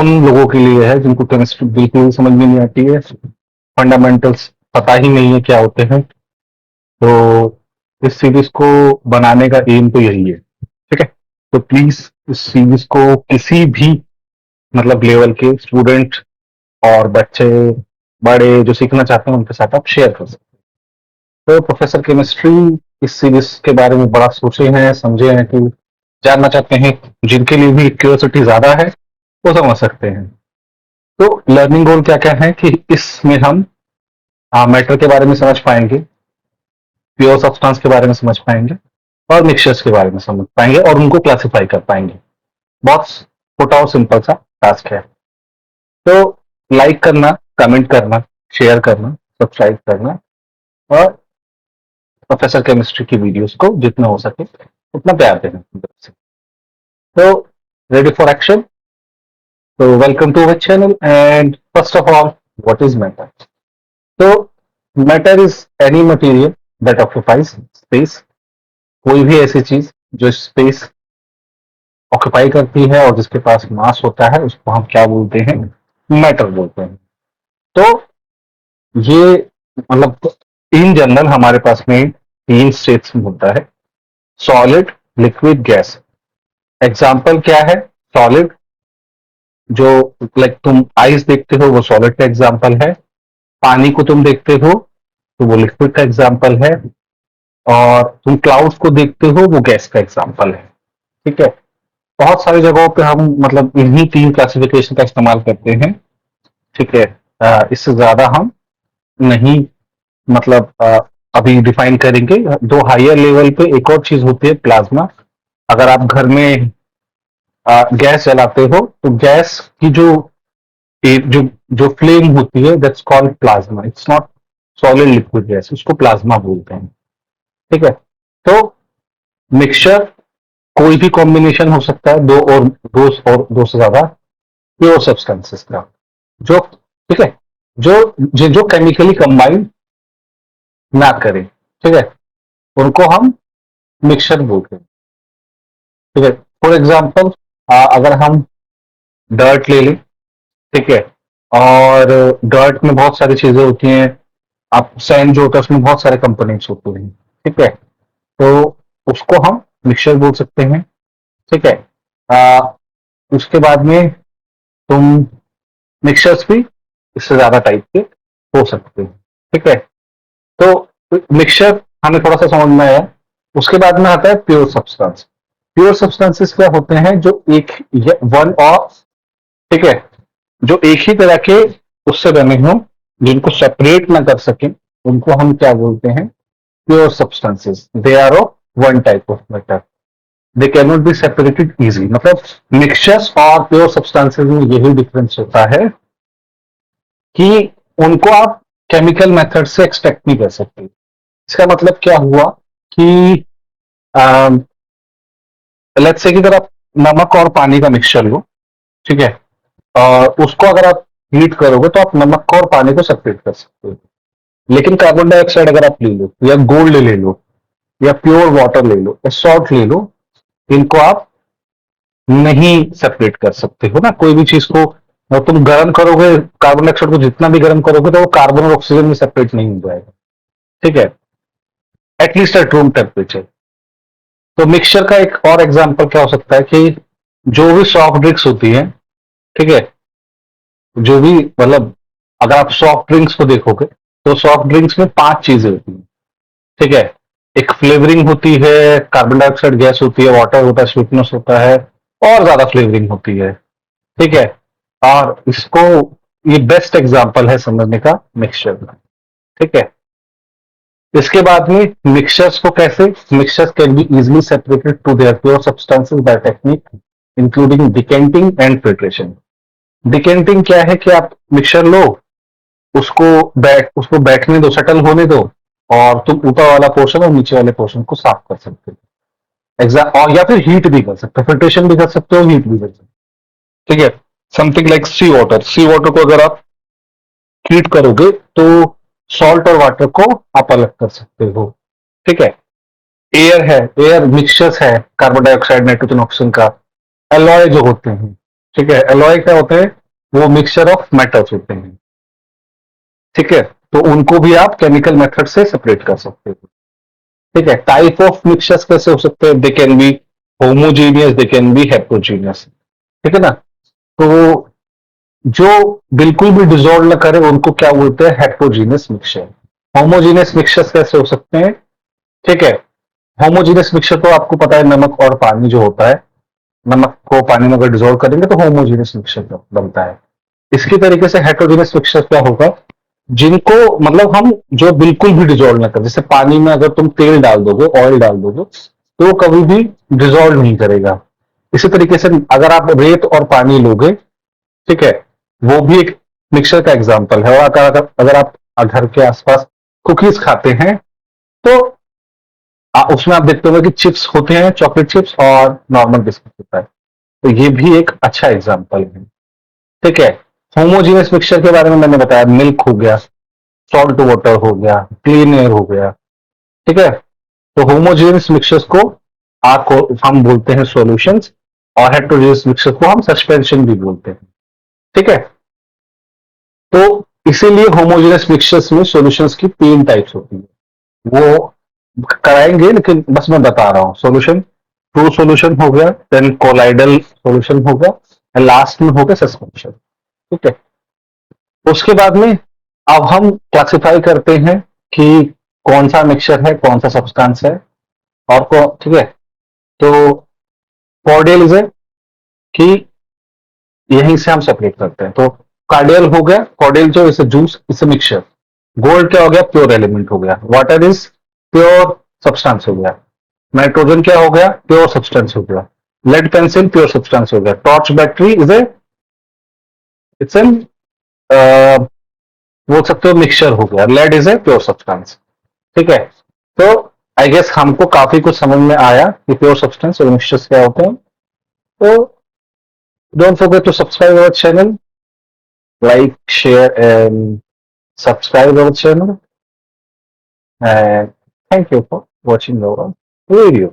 उन लोगों के लिए है जिनको केमिस्ट्री बिल्कुल भी समझ में नहीं आती है, फंडामेंटल्स पता ही नहीं है क्या होते हैं। तो इस सीरीज को बनाने का एम तो यही है, ठीक है। तो प्लीज इस सीरीज को किसी भी मतलब लेवल के स्टूडेंट और बच्चे बड़े जो सीखना चाहते हैं उनके साथ आप शेयर कर सकते हैं। तो प्रोफेसर केमिस्ट्री इस सीरीज के बारे में बड़ा सोचे हैं, समझे हैं कि जानना चाहते हैं, जिनके लिए भी क्यूरियोसिटी ज्यादा है वो समझ सकते हैं। तो लर्निंग गोल क्या क्या है कि इसमें हम मैटर के बारे में समझ पाएंगे, प्योर सब्सटेंस के बारे में समझ पाएंगे और मिक्सचर्स के बारे में समझ पाएंगे और उनको क्लासिफाई कर पाएंगे। बहुत छोटा और सिंपल सा टास्क है। तो लाइक करना, कमेंट करना, शेयर करना, सब्सक्राइब करना और प्रोफेसर केमिस्ट्री की वीडियोस को जितना हो सके उतना प्यार देना। तो रेडी फॉर एक्शन। तो welcome to our channel and first of all what is matter. तो matter is any material that occupies space. कोई भी ऐसी चीज जो स्पेस ऑक्यूपाई करती है और जिसके पास मास होता है उसको हम क्या बोलते हैं, मैटर बोलते हैं। तो ये मतलब इन जनरल हमारे पास में तीन स्टेट्स में होता है, सॉलिड, लिक्विड, गैस। एग्जाम्पल क्या है? सॉलिड, जो लाइक तुम आइस देखते हो वो सॉलिड का एग्जाम्पल है, पानी को तुम देखते हो तो वो लिक्विड का एग्जाम्पल है, और तुम क्लाउड्स को देखते हो वो गैस का एग्जाम्पल है। ठीक है। बहुत सारी जगहों पे हम मतलब इन्हीं तीन क्लासिफिकेशन का इस्तेमाल करते हैं। ठीक है। इससे ज्यादा हम नहीं मतलब अभी डिफाइन करेंगे। दो हायर लेवल पे एक और चीज होती है, प्लाज्मा। अगर आप घर में गैस जलाते हो तो गैस की जो जो फ्लेम होती है that's called plasma. It's not solid liquid gas, उसको प्लाज्मा बोलते हैं। ठीक है। तो मिक्सचर कोई भी कॉम्बिनेशन हो सकता है, दो से ज्यादा प्योर सब्सटेंसेस का, जो ठीक है, जो केमिकली कंबाइन ना करें, ठीक है, उनको हम मिक्सचर बोलते हैं। ठीक है। फॉर एग्जाम्पल अगर हम डर्ट ले लें, ठीक है, और डर्ट में बहुत सारी चीजें होती हैं। आप सैंड जो होता है उसमें बहुत सारे कंपोनेंट्स होते हैं। ठीक है। तो उसको हम मिक्सचर बोल सकते हैं। ठीक है। उसके बाद में तुम मिक्सचर्स भी इससे ज्यादा टाइप के हो सकते हैं। ठीक है। तो मिक्सचर हमें थोड़ा सा समझ में आया। उसके बाद में आता है प्योर सब्सटेंस। प्योर सब्सटेंसेस क्या होते हैं? जो एक वन ऑफ, ठीक है, जो एक ही तरह के उससे बने हों, जिनको सेपरेट ना कर सकें, उनको हम क्या बोलते हैं? Pure substances. They are of one type of matter, they can not be separated easy. मतलब मिक्सचर्स और प्योर सब्सटेंसेस में यही डिफरेंस होता है कि उनको आप केमिकल मेथड से एक्सट्रैक्ट नहीं कर सकते। इसका मतलब क्या हुआ कि लेट्स से कि अगर आप नमक और पानी का मिक्सचर लो, ठीक है, और उसको अगर आप हीट करोगे तो आप नमक और पानी को सेपरेट कर सकते हो। लेकिन कार्बन डाइऑक्साइड अगर आप ले लो या गोल्ड ले लो या प्योर वाटर ले लो या सॉल्ट ले लो, इनको आप नहीं सेपरेट कर सकते हो ना। कोई भी चीज को तुम गर्म करोगे, कार्बन डाइऑक्साइड को जितना भी गर्म करोगे तो वो कार्बन और ऑक्सीजन में सेपरेट नहीं हो जाएगा। ठीक है। At least at room temperature. तो मिक्सचर का एक और एग्जांपल क्या हो सकता है कि जो भी सॉफ्ट ड्रिंक्स होती है, ठीक है, जो भी मतलब अगर आप सॉफ्ट ड्रिंक्स को देखोगे तो सॉफ्ट ड्रिंक्स में पांच चीजें होती हैं। ठीक है। एक फ्लेवरिंग होती है, कार्बन डाइऑक्साइड गैस होती है, वाटर होता है, स्वीटनेस होता है, और ज्यादा फ्लेवरिंग होती है। ठीक है। और इसको ये बेस्ट एग्जांपल है समझने का मिक्सचर का। ठीक है। इसके बाद में मिक्सचर्स को कैसे, mixtures can be easily separated to their pure substances by technique including decanting and filtration. Decanting क्या है कि आप मिक्सचर लो, उसको बैठने दो, सेटल होने दो, और तुम ऊपर वाला पोर्शन और नीचे वाले पोर्शन को साफ कर सकते हो। और या फिर हीट भी कर सकते हो, फिल्ट्रेशन भी कर सकते हो, हीट भी कर सकते हो। ठीक है। समथिंग लाइक सी वाटर, सी वाटर को अगर आप हीट करोगे तो सॉल्ट और वाटर को आप अलग कर सकते हो। ठीक है। एयर है, एयर मिक्सचर्स है, कार्बन डाइऑक्साइड, नाइट्रोजन, ऑक्सीजन का एलॉय जो होते हैं, ठीक है, एलॉय क्या होते हैं? वो मिक्सचर ऑफ मेटल्स होते हैं। ठीक है, तो उनको भी आप केमिकल मेथड से सेपरेट कर सकते हो। ठीक है, टाइप ऑफ मिक्सचर्स कैसे हो सकते हैं? They can be homogeneous, they can be heterogeneous. ठीक है ना? तो जो बिल्कुल भी डिजोल्व ना करे उनको क्या बोलते हैं? Heterogeneous mixture. होमोजीनियस मिक्सचर्स कैसे हो सकते हैं? ठीक है, होमोजीनियस मिक्सचर तो आपको पता है, नमक और पानी जो होता है, नमक को पानी में अगर डिजोल्व करेंगे तो होमोजीनियस मिक्सचर बनता है। इसकी तरीके से हेट्रोजीनियस मिक्सचर क्या होगा? जिनको मतलब हम जो बिल्कुल भी डिजोल्व ना कर, जैसे पानी में अगर तुम तेल डाल दोगे, ऑयल डाल दोगे, तो वो कभी भी डिजोल्व नहीं करेगा। इसी तरीके से अगर आप रेत और पानी लोगे, ठीक है, वो भी एक मिक्सचर का एग्जाम्पल है। और अगर आप घर के आसपास कुकीज खाते हैं, तो उसमें आप देखते होंगे कि चिप्स होते हैं, चॉकलेट चिप्स और नॉर्मल बिस्किट होता है। तो ये भी एक अच्छा एग्जाम्पल है। ठीक है, होमोजीनियस मिक्सचर के बारे में मैंने बताया, मिल्क हो गया, सॉल्ट वाटर हो गया, क्लीन एयर हो गया। ठीक है, तो होमोजीनियस मिक्सचर्स को आपको हम बोलते हैं सॉल्यूशंस, और हेट्रोजीनियस मिक्सचर को हम सस्पेंशन भी बोलते हैं। ठीक है, तो इसीलिए होमोजेनियस मिक्सचर्स में सॉल्यूशंस की तीन टाइप्स होती है। वो कराएंगे, लेकिन बस मैं बता रहा हूं। सॉल्यूशन, ट्रू सॉल्यूशन हो गया, देन कोलाइडल सॉल्यूशन हो गया, लास्ट में हो गया सस्पेंशन। ठीक है, उसके बाद में अब हम क्लासिफाई करते हैं कि कौन सा मिक्सचर है, कौन सा सब्सटेंस है, और ठीक है, तो कॉर्डियल है कि यहीं से हम सेपरेट करते हैं। तो कार्डियल हो गया, कॉर्डियल जो इसे जूस, इसे मिक्सचर। गोल्ड क्या हो गया? प्योर एलिमेंट हो गया। वाटर इज प्योर सब्सटेंस हो गया। नाइट्रोजन क्या हो गया? प्योर सब्सटेंस हो गया। लेड पेंसिल प्योर सब्सटेंस हो गया। Torch battery is a, it's an, बोल सकते हो मिक्सचर हो गया। Lead is a pure substance. ठीक है, तो आई गेस हमको काफी कुछ समझ में आया कि प्योर सब्सटेंस और मिक्सचर्स क्या होते हैं। तो don't forget to subscribe our channel, like, share, and subscribe our channel. And thank you for watching our video.